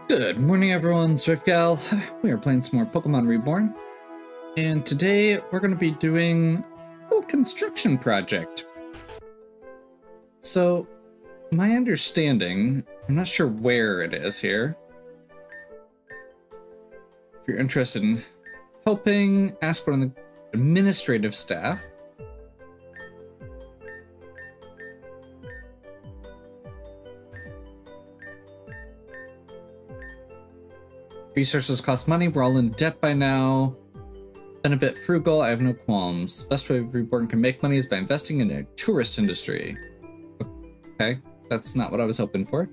Good morning, everyone. It's Gal. We are playing some more Pokémon Reborn, and today we're going to be doing a construction project. So, my understanding, I'm not sure where it is here. If you're interested in helping, ask one of the administrative staff. Resources cost money, we're all in debt by now. Been a bit frugal, I have no qualms. Best way Reborn can make money is by investing in a tourist industry. Okay, that's not what I was hoping for.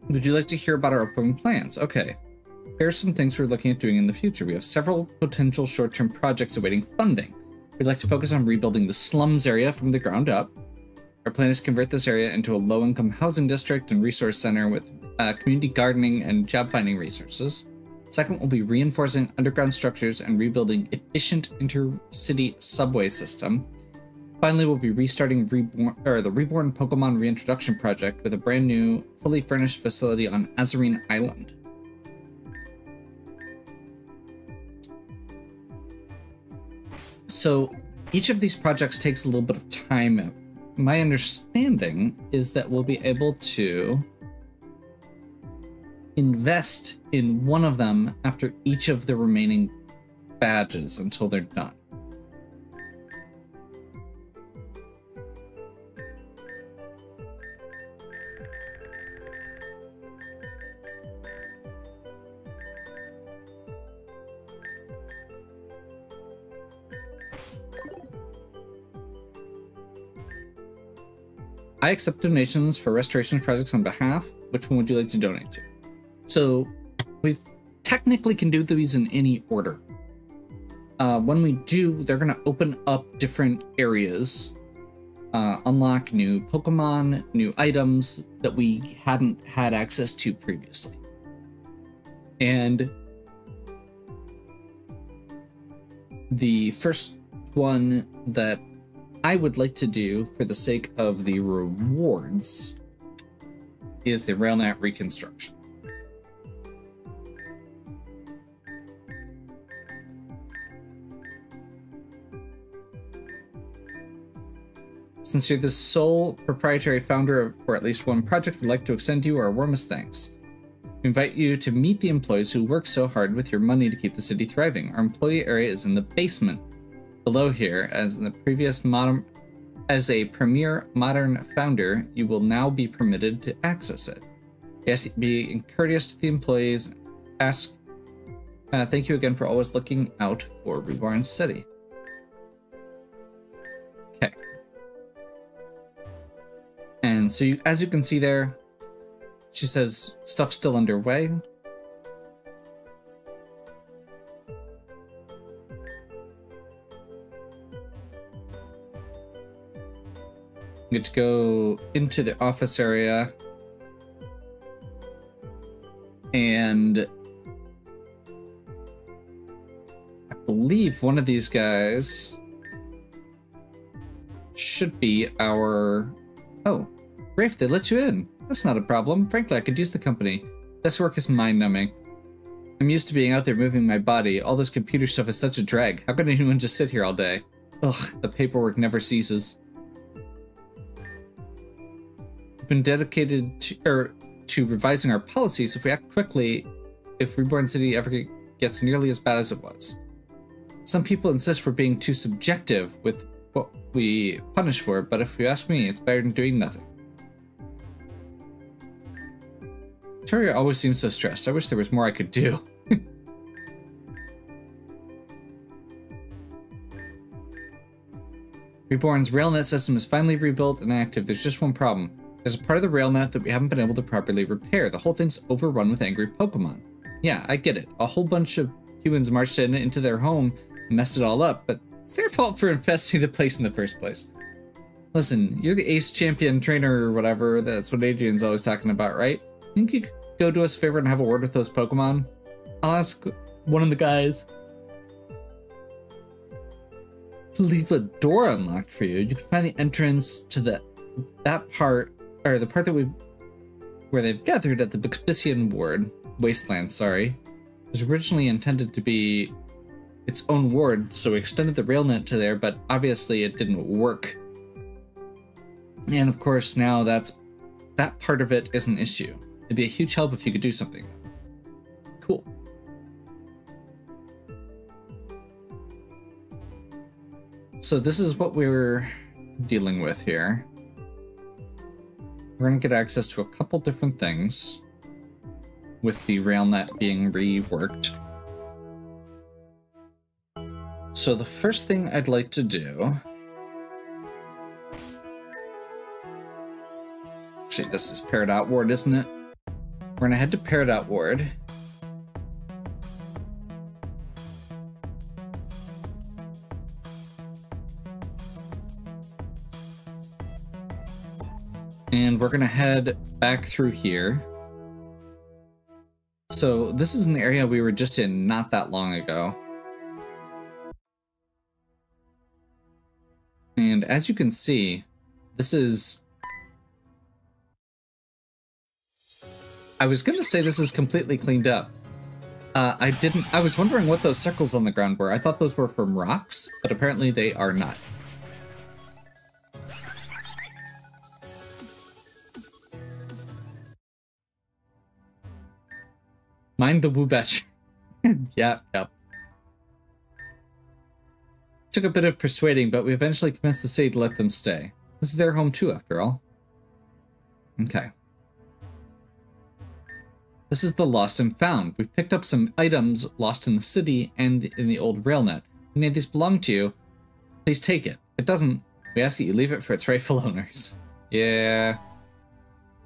Would you like to hear about our upcoming plans? Okay. Here are some things we're looking at doing in the future. We have several potential short-term projects awaiting funding. We'd like to focus on rebuilding the slums area from the ground up. Our plan is to convert this area into a low-income housing district and resource center with community gardening and job-finding resources. Second, we'll be reinforcing underground structures and rebuilding efficient intercity subway system. Finally, we'll be restarting the Reborn Pokemon Reintroduction Project with a brand new, fully furnished facility on Azurine Island. So, each of these projects takes a little bit of time. My understanding is that we'll be able to invest in one of them after each of the remaining badges until they're done. I accept donations for restoration projects on behalf. Which one would you like to donate to? So we technically can do these in any order. When we do, they're going to open up different areas, unlock new Pokemon, new items that we hadn't had access to previously. And the first one that I would like to do for the sake of the rewards is the RailNet reconstruction. Since you're the sole proprietary founder for at least one project, we'd like to extend you our warmest thanks. We invite you to meet the employees who work so hard with your money to keep the city thriving. Our employee area is in the basement below here. As a premier modern founder, you will now be permitted to access it. Yes, be courteous to the employees. Thank you again for always looking out for Reborn City. Okay. And so as you can see there, she says stuff's still underway. Get to go into the office area, and I believe one of these guys should be our... Oh, Rafe, they let you in. That's not a problem. Frankly, I could use the company. This work is mind-numbing. I'm used to being out there moving my body. All this computer stuff is such a drag. How can anyone just sit here all day? Ugh, the paperwork never ceases. Been dedicated to revising our policies. If we act quickly, if Reborn City ever gets nearly as bad as it was. Some people insist we're being too subjective with what we punish for, but if you ask me, it's better than doing nothing. Victoria always seems so stressed. I wish there was more I could do. Reborn's RailNet system is finally rebuilt and active. There's just one problem. There's a part of the RailNet that we haven't been able to properly repair. The whole thing's overrun with angry Pokemon. Yeah, I get it. A whole bunch of humans marched into their home and messed it all up, but it's their fault for infesting the place in the first place. Listen, you're the ace champion trainer or whatever. That's what Adrian's always talking about, right? Think you could go do us a favor and have a word with those Pokemon? I'll ask one of the guys. to leave a door unlocked for you. You can find the entrance to that part, or the part that where they've gathered at the Bixbician ward, wasteland, sorry. It was originally intended to be its own ward, so we extended the rail net to there, but obviously it didn't work. And of course now that part of it is an issue. It'd be a huge help if you could do something. Cool. So this is what we're dealing with here. We're going to get access to a couple different things with the railnet being reworked. So the first thing I'd like to do... Actually, this is Peridot Ward, isn't it? We're going to head to Peridot Ward. And we're going to head back through here. So this is an area we were just in not that long ago. And as you can see, this is... I was going to say this is completely cleaned up. I was wondering what those circles on the ground were. I thought those were from rocks, but apparently they are not. Mind the Woobetch. Yep. Took a bit of persuading, but we eventually convinced the city to let them stay. This is their home too, after all. Okay. This is the Lost and Found. We've picked up some items lost in the city and in the old railnet. Any of these belong to you, please take it. If it doesn't, we ask that you leave it for its rightful owners. Yeah,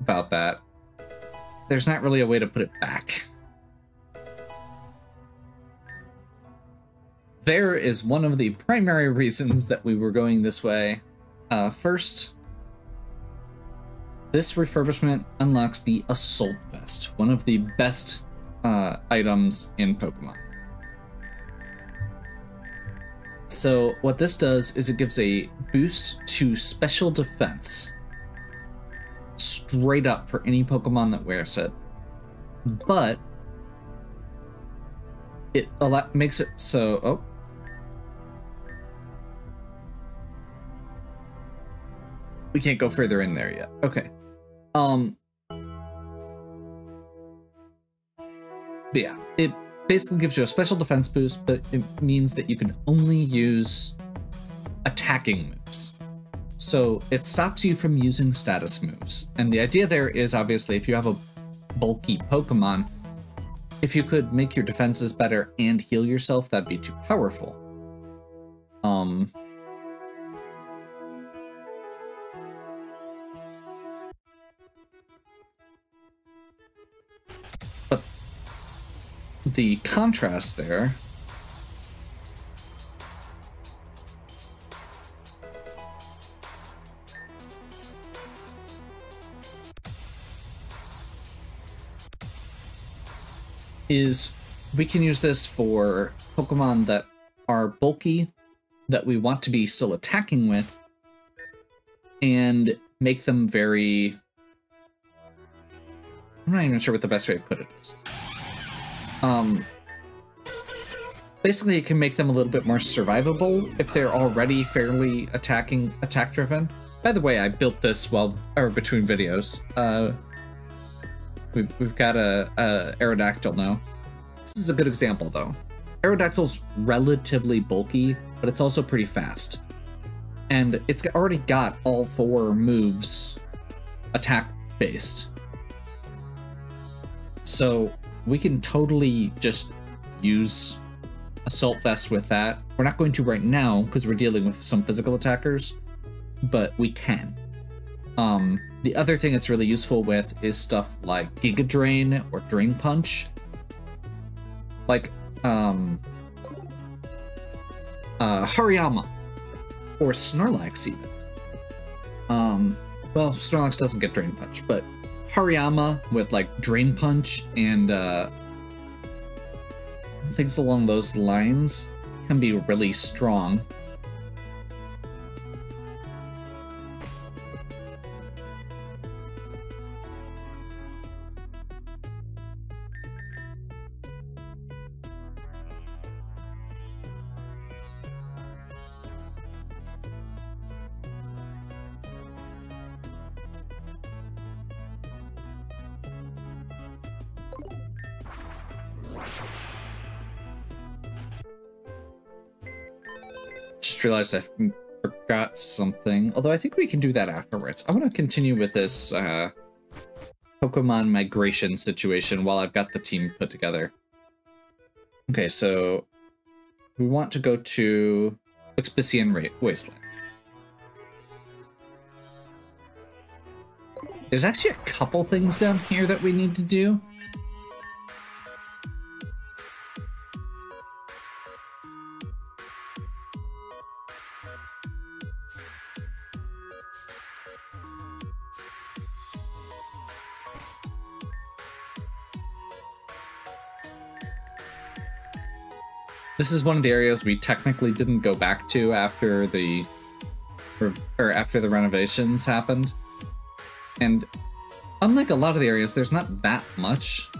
about that. There's not really a way to put it back. There is one of the primary reasons that we were going this way. First, this refurbishment unlocks the Assault Vest, one of the best items in Pokemon. So what this does is it gives a boost to special defense straight up for any Pokemon that wears it. But it makes it so... Oh. We can't go further in there yet. Okay. But yeah, it basically gives you a special defense boost, but it means that you can only use attacking moves. So it stops you from using status moves. And the idea there is obviously if you have a bulky Pokemon, if you could make your defenses better and heal yourself, that'd be too powerful. But the contrast there is we can use this for Pokemon that are bulky, that we want to be still attacking with, and make them very... I'm not even sure what the best way to put it is. Basically, it can make them a little bit more survivable if they're already fairly attack-driven. By the way, I built this between videos. We've got a Aerodactyl now. This is a good example, though. Aerodactyl's relatively bulky, but it's also pretty fast. And it's already got all 4 moves attack-based. So we can totally just use Assault Vest with that. We're not going to right now because we're dealing with some physical attackers, but we can. The other thing it's really useful with is stuff like Giga Drain or Drain Punch. Like Hariyama or Snorlax even. Well, Snorlax doesn't get Drain Punch, but Hariyama with like Drain Punch and things along those lines can be really strong. realized I forgot something. Although I think we can do that afterwards. I want to continue with this Pokemon migration situation while I've got the team put together. Okay, so we want to go to Expedition Wasteland. There's actually a couple things down here that we need to do. This is one of the areas we technically didn't go back to after the renovations happened. And unlike a lot of the areas, there's not that much.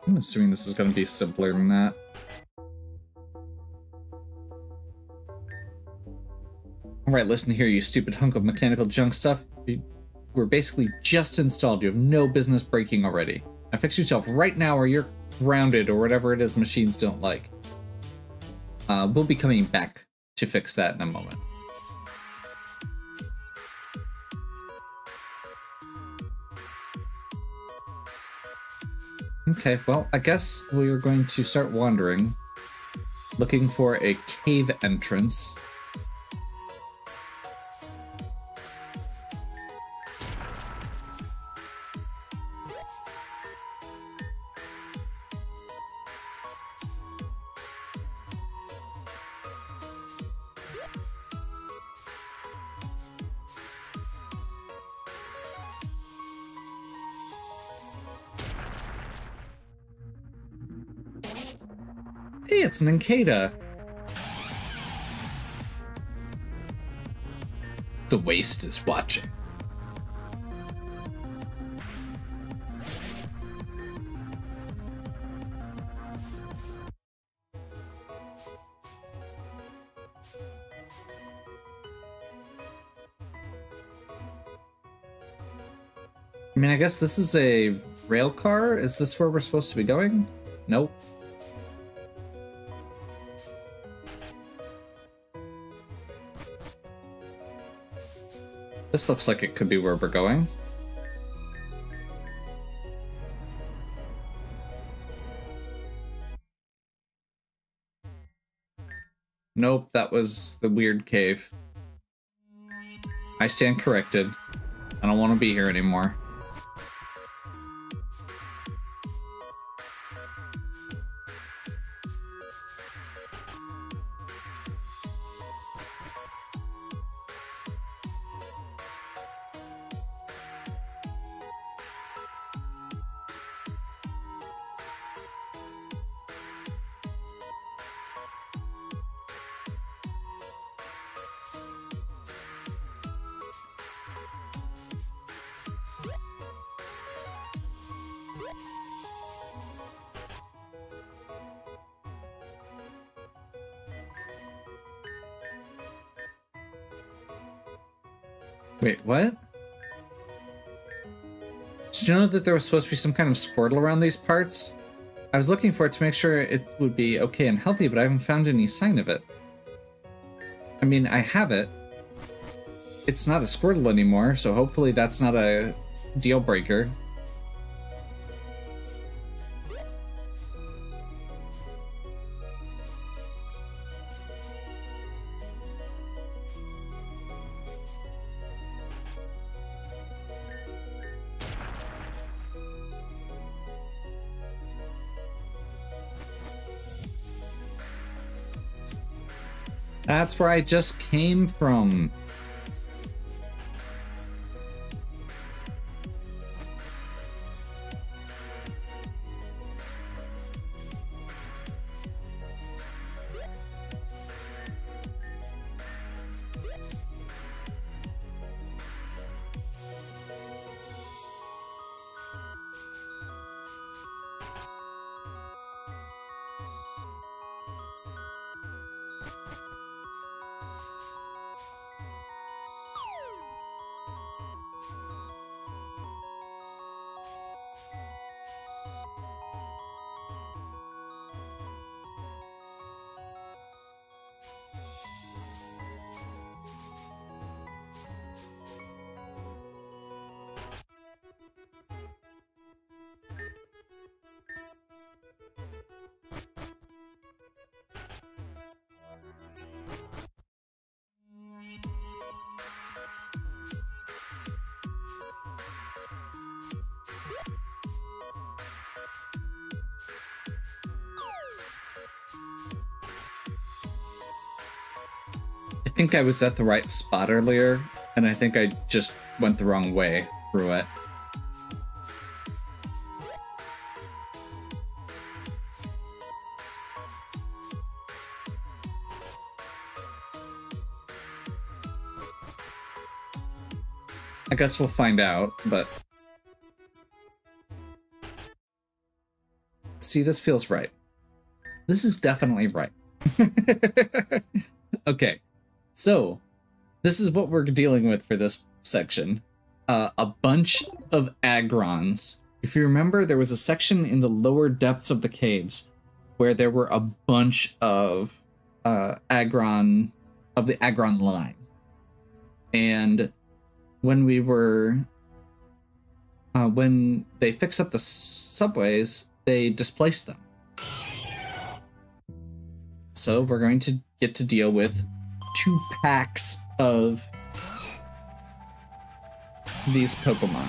I'm assuming this is going to be simpler than that. Alright, listen here, you stupid hunk of mechanical junk stuff. We're basically just installed. You have no business breaking already. Now fix yourself right now or you're grounded or whatever it is machines don't like. We'll be coming back to fix that in a moment. Okay, well, I guess we are going to start wandering, looking for a cave entrance. Hey, it's an Encada. The waste is watching. I mean, I guess this is a rail car. Is this where we're supposed to be going? Nope. This looks like it could be where we're going. Nope, that was the weird cave. I stand corrected. I don't want to be here anymore. Wait, what? Did you know that there was supposed to be some kind of Squirtle around these parts? I was looking for it to make sure it would be okay and healthy, but I haven't found any sign of it. I mean, I have it. It's not a Squirtle anymore, so hopefully that's not a deal breaker. That's where I just came from. think I was at the right spot earlier, and I think I just went the wrong way through it. I guess we'll find out, but... See, this feels right. This is definitely right. Okay, so this is what we're dealing with for this section. A bunch of agrons. If you remember, there was a section in the lower depths of the caves where there were a bunch of agron, of the agron line. And when we were, when they fixed up the subways, they displaced them. So we're going to get to deal with 2 packs of these Pokemon.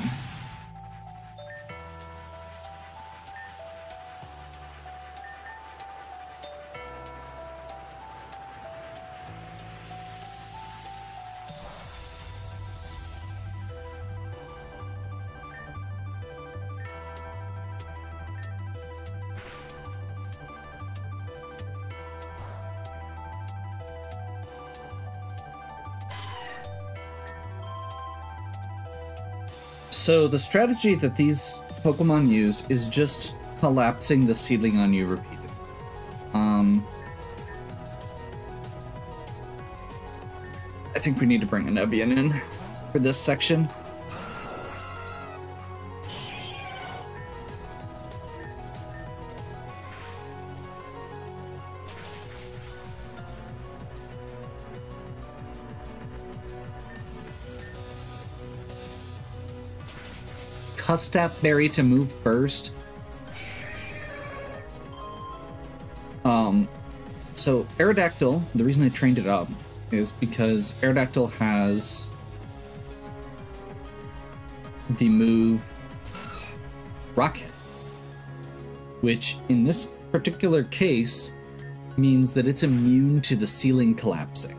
So the strategy that these Pokemon use is just collapsing the ceiling on you repeatedly. I think we need to bring a Nebian in for this section. Custap Berry to move first. So Aerodactyl, the reason I trained it up is because Aerodactyl has the move Rocket, which in this particular case means that it's immune to the ceiling collapsing.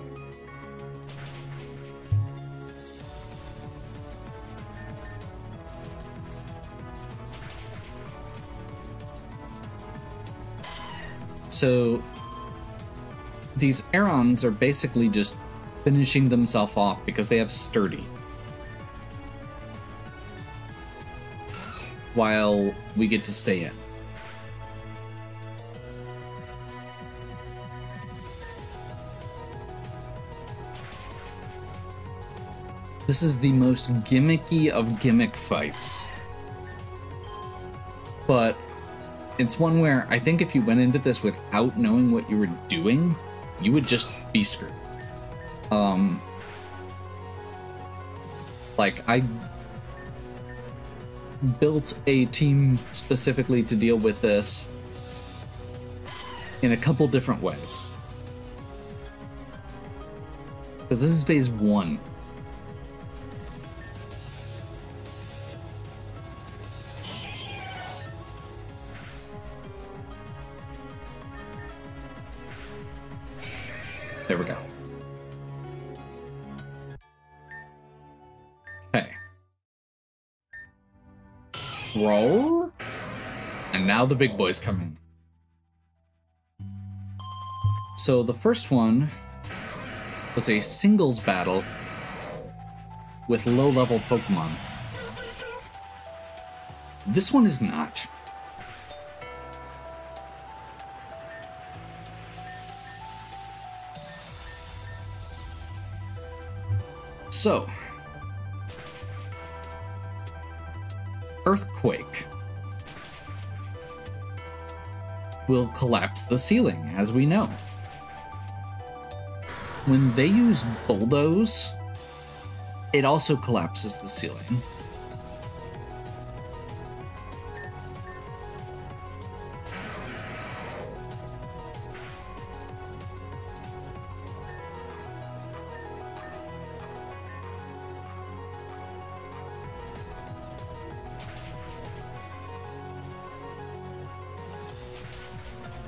So these Arons are basically just finishing themselves off because they have Sturdy. While we get to stay in. This is the most gimmicky of gimmick fights. But it's one where I think if you went into this without knowing what you were doing, you would just be screwed. Like, I built a team specifically to deal with this in a couple different ways. Because this is phase 1. There we go. Okay. Roll. And now the big boys come in. So the first one was a singles battle with low-level Pokemon. This one is not. So, Earthquake will collapse the ceiling, as we know. When they use Bulldoze, it also collapses the ceiling.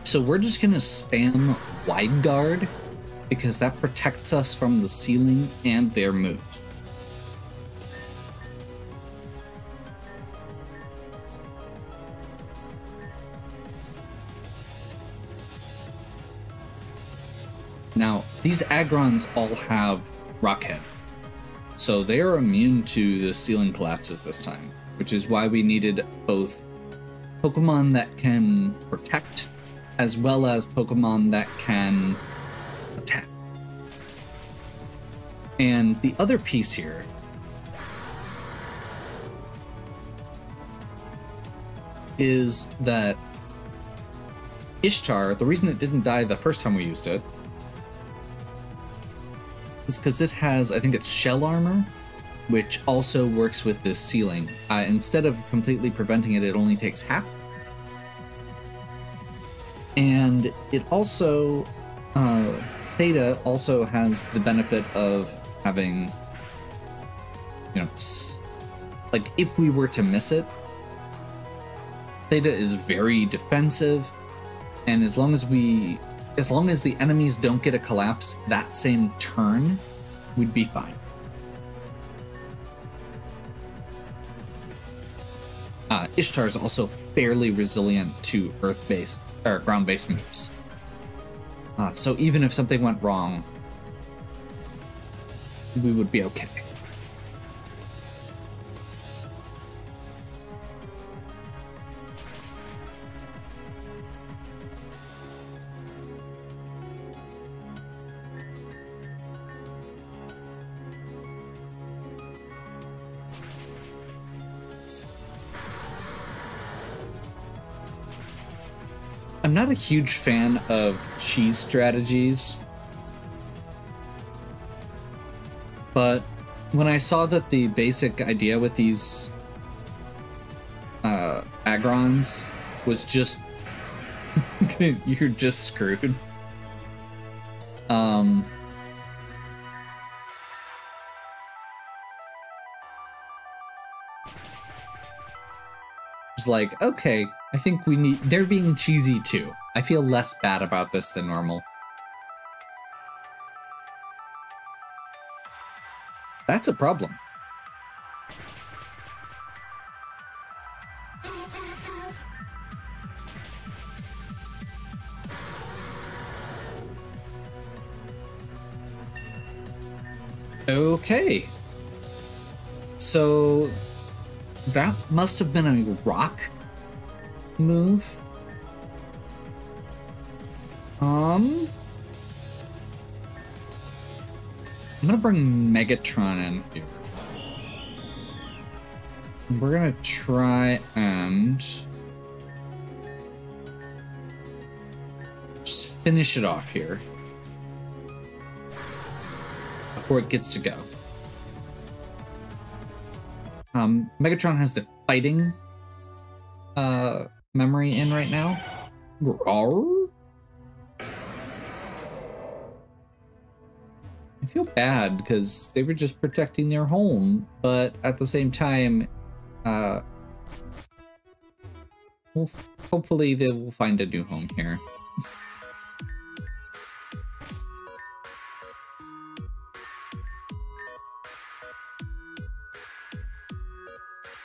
So we're just gonna spam Wide Guard because that protects us from the ceiling and their moves. Now, these Agrons all have Rockhead, so they are immune to the ceiling collapses this time, which is why we needed both Pokemon that can protect as well as Pokemon that can attack. And the other piece here is that Ishtar, the reason it didn't die the first time we used it, is because it has, I think it's shell armor, which also works with this ceiling. Instead of completely preventing it, it only takes half. And it also, Theta also has the benefit of having, you know, like if we were to miss it, Theta is very defensive, and as long as the enemies don't get a collapse that same turn, we'd be fine. Ishtar is also fairly resilient to earth-based or ground-based moves. So even if something went wrong, we would be okay. I'm not a huge fan of cheese strategies, but when I saw that the basic idea with these Agrons was just you're just screwed. It's like, okay, I think they're being cheesy too. I feel less bad about this than normal. That's a problem. Okay. So that must have been a rock move. I'm gonna bring Megatron in here. We're gonna try and just finish it off here before it gets to go. Megatron has the fighting memory in right now. Rawr. I feel bad because they were just protecting their home, but at the same time, well, hopefully they will find a new home here.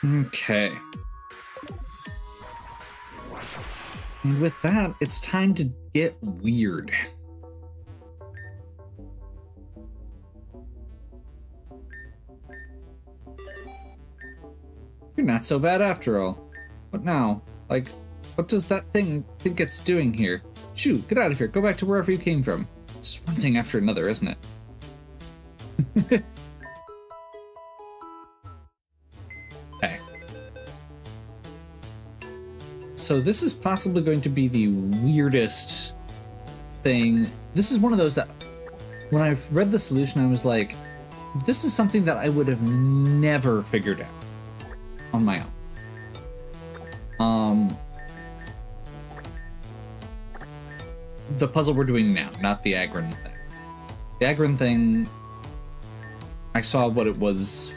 Okay. And with that, it's time to get weird. You're not so bad after all. What now? Like, what does that thing think it's doing here? Shoo, get out of here. Go back to wherever you came from. It's one thing after another, isn't it? Hey. So this is possibly going to be the weirdest thing. This is one of those that, when I read the solution, I was like, this is something that I would have never figured out on my own. The puzzle we're doing now, not the Agron thing. The Agron thing, I saw what it was.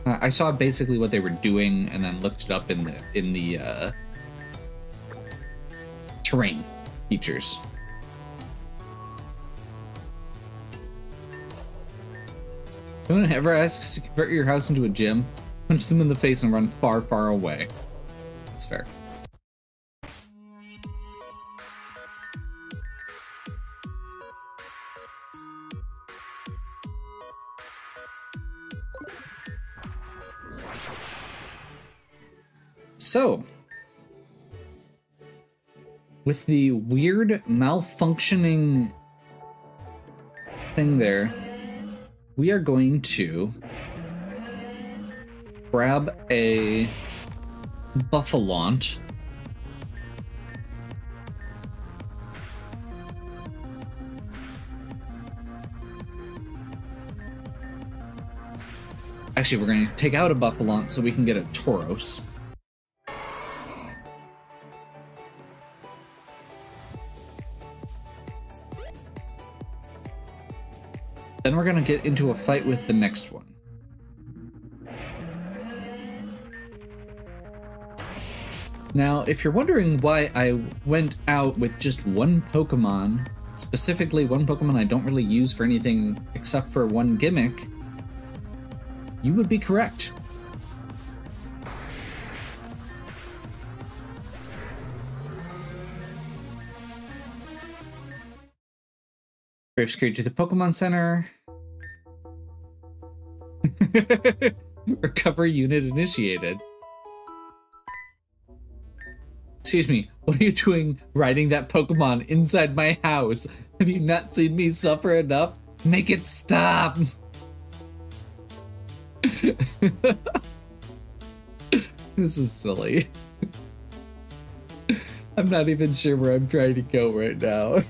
I saw basically what they were doing, and then looked it up in the terrain features. Anyone ever asks to convert your house into a gym? Punch them in the face and run far, far away. That's fair. So, with the weird malfunctioning thing there, we are going to grab a buffalaunt. Actually, we're going to take out a buffalaunt so we can get a Tauros. Then we're going to get into a fight with the next one. Now, if you're wondering why I went out with just one Pokemon, specifically one Pokemon I don't really use for anything except for one gimmick, you would be correct. Brave Screed to the Pokemon Center. Recovery unit initiated. Excuse me, what are you doing riding that Pokemon inside my house? Have you not seen me suffer enough? Make it stop! This is silly. I'm not even sure where I'm trying to go right now.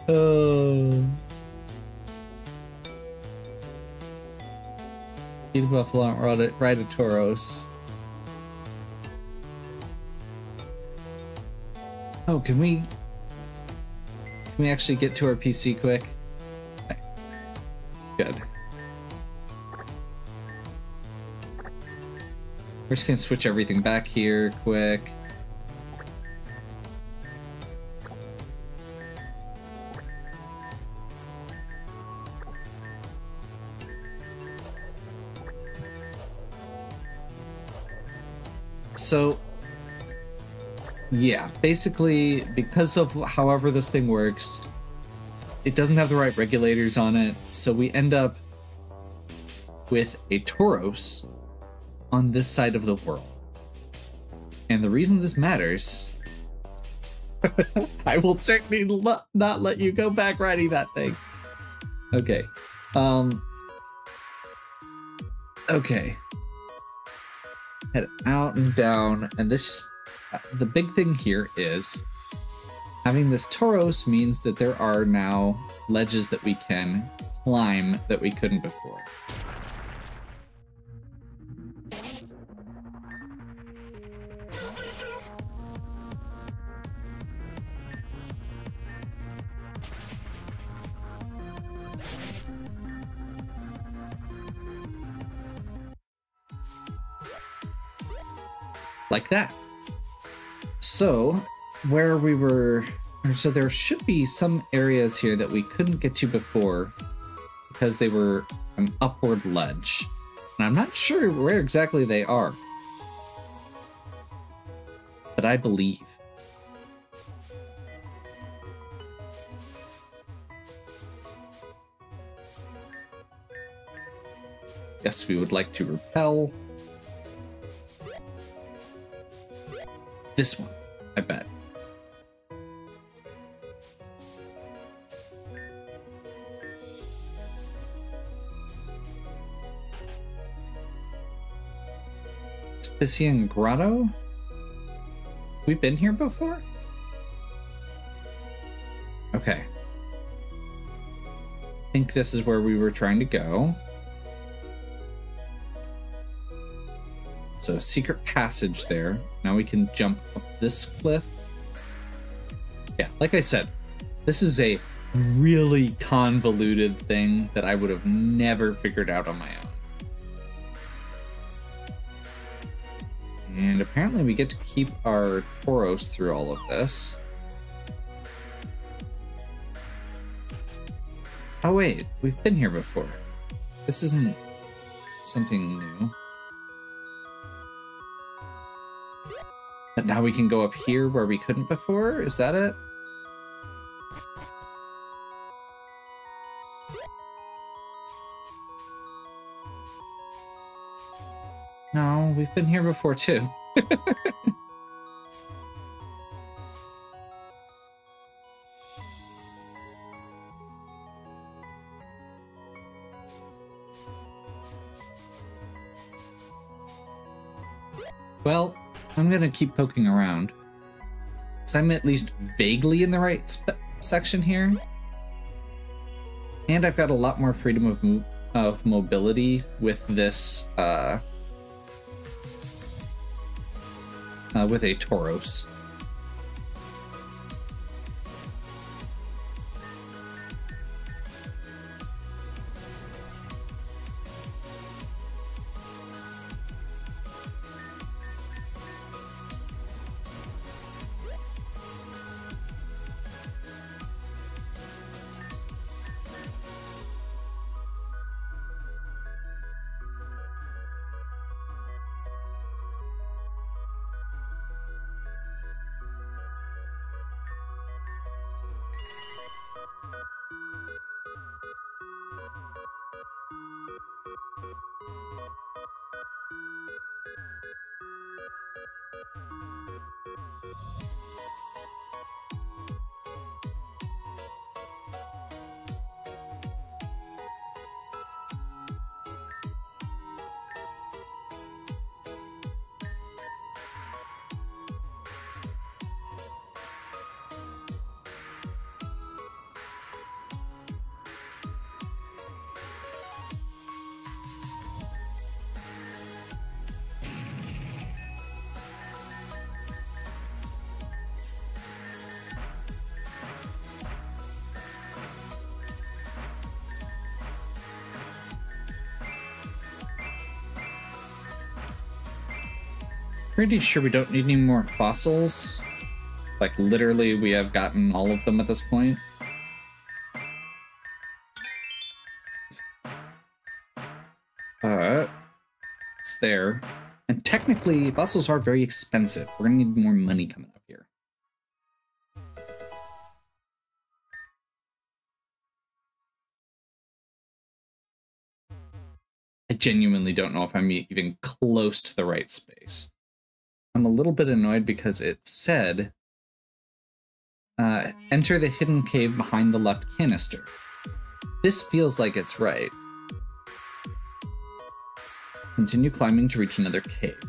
Oh. Eat a buffalo, ride a Tauros. Oh, can we actually get to our PC quick? Okay. Good. We're just gonna switch everything back here quick. So, yeah, basically, because of however this thing works, it doesn't have the right regulators on it, so we end up with a Tauros on this side of the world. And the reason this matters... I will certainly not let you go back riding that thing. Okay. Okay. Head out and down, and this... the big thing here is having this Tauros means that there are now ledges that we can climb that we couldn't before. Like that. So, where we were... so there should be some areas here that we couldn't get to before because they were an upward ledge. And I'm not sure where exactly they are. But I believe. Yes, we would like to repel. This one, I bet. Piscian Grotto? We've been here before? Okay. I think this is where we were trying to go. So, secret passage there. Now we can jump up this cliff. Yeah, like I said, this is a really convoluted thing that I would have never figured out on my own. And apparently we get to keep our Tauros through all of this. Oh wait, we've been here before. This isn't something new. But now we can go up here where we couldn't before? Is that it? No, we've been here before too. Well, I'm gonna keep poking around. Because I'm at least vaguely in the right section here. And I've got a lot more freedom of mobility with this, with a Tauros. Pretty sure we don't need any more fossils. Like, literally, we have gotten all of them at this point. It's there. And technically, fossils are very expensive. We're gonna need more money coming up here. I genuinely don't know if I'm even close to the right space. I'm a little bit annoyed because it said, enter the hidden cave behind the left canister. This feels like it's right. Continue climbing to reach another cave.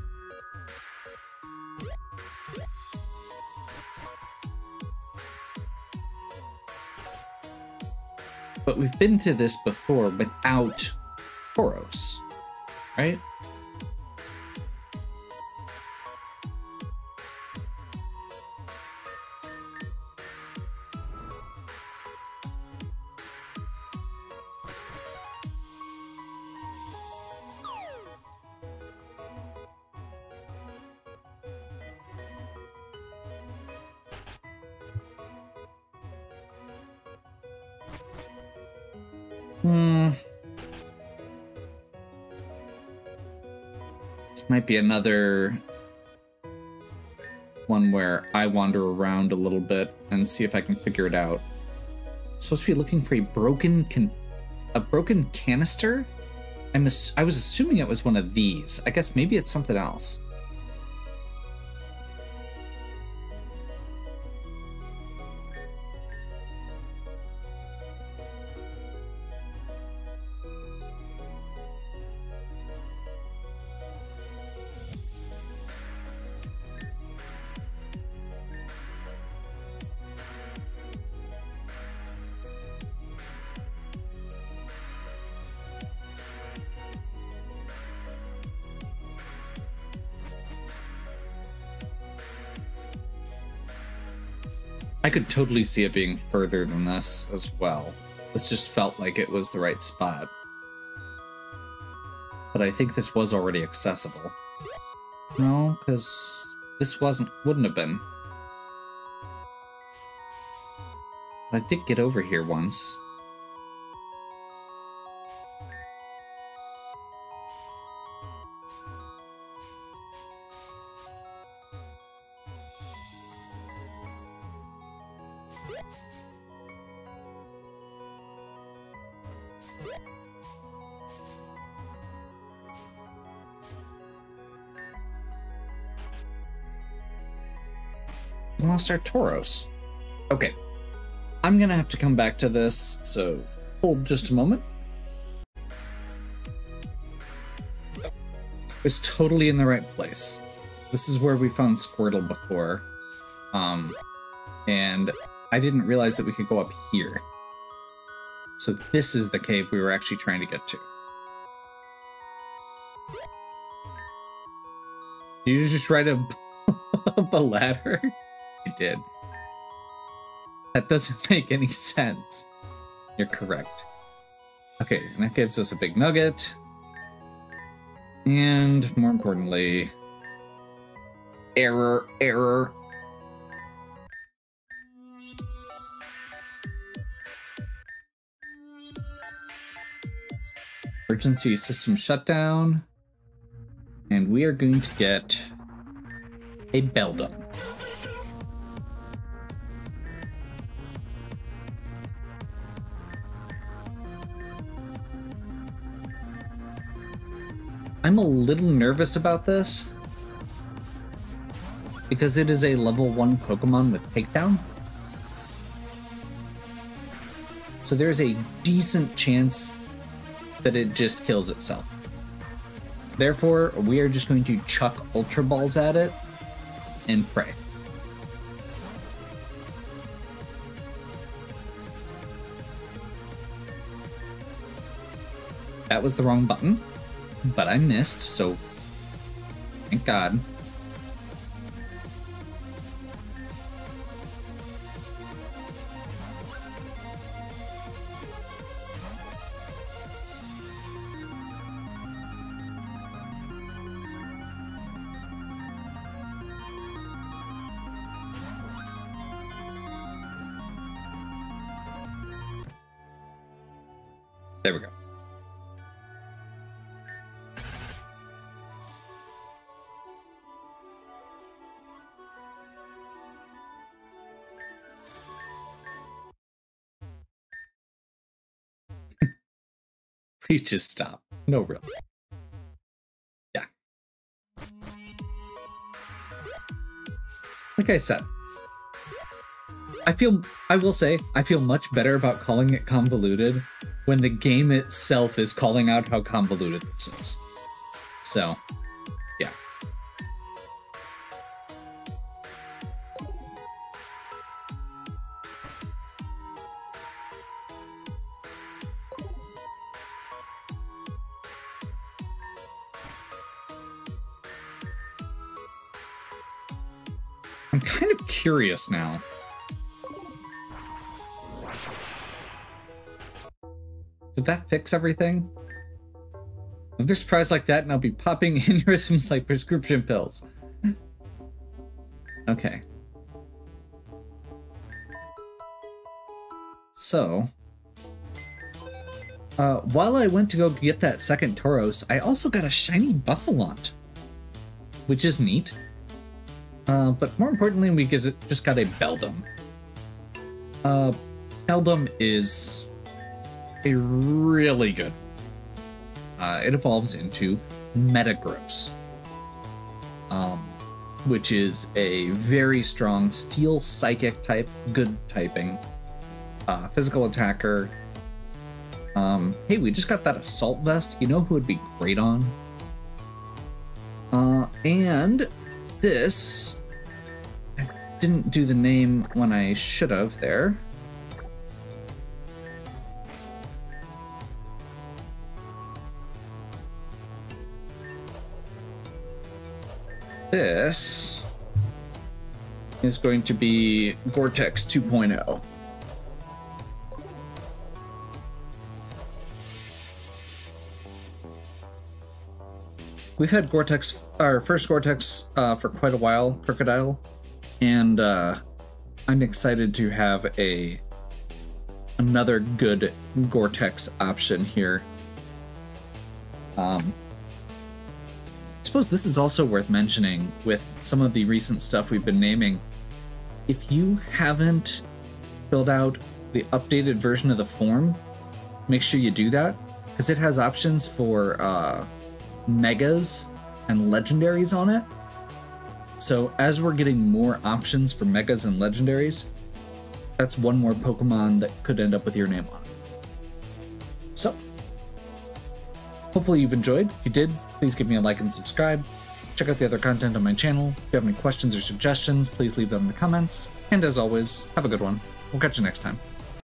But we've been to this before without Tauros, right? This might be another one where I wander around a little bit and see if I can figure it out. I'm supposed to be looking for a broken canister? I was assuming it was one of these. I guess maybe it's something else. I could totally see it being further than this as well. This just felt like it was the right spot. But I think this was already accessible. No, because this wouldn't have been. But I did get over here once. Lost our Tauros. Okay. I'm gonna have to come back to this, so hold just a moment. It's totally in the right place. This is where we found Squirtle before. And I didn't realize that we could go up here. So this is the cave we were actually trying to get to. Did you just ride up a ladder? I did. That doesn't make any sense. You're correct. Okay, and that gives us a big nugget. And more importantly, error. Emergency system shutdown. And we are going to get a Beldum. I'm a little nervous about this because it is a level 1 Pokemon with takedown. So there's a decent chance that it just kills itself. Therefore, we are just going to chuck Ultra Balls at it and pray. That was the wrong button, but I missed, so thank God. There we go. Please just stop. No, really. Yeah. Like I said, I will say, I feel much better about calling it convoluted when the game itself is calling out how convoluted this is. So, yeah. I'm kind of curious now. Did that fix everything? If they're surprised like that, and I'll be popping aneurysms like prescription pills. Okay. So, while I went to go get that second Tauros, I also got a shiny Buffalont, which is neat. But more importantly, we just got a Beldum. Beldum is a really good. It evolves into Metagross, which is a very strong Steel Psychic type, good typing, physical attacker. Hey, we just got that Assault Vest. You know who would be great on? And this, I didn't do the name when I should have there. This is going to be Gore-Tex 2.0. We've had Gore-Tex, our first Gore-Tex for quite a while, Crocodile, and I'm excited to have another good Gore-Tex option here. I suppose this is also worth mentioning with some of the recent stuff we've been naming. If you haven't filled out the updated version of the form, make sure you do that, because it has options for megas and legendaries on it. So as we're getting more options for megas and legendaries, that's one more Pokemon that could end up with your name on it. So, hopefully you've enjoyed. If you did, please give me a like and subscribe. Check out the other content on my channel. If you have any questions or suggestions, please leave them in the comments. And as always, have a good one. We'll catch you next time.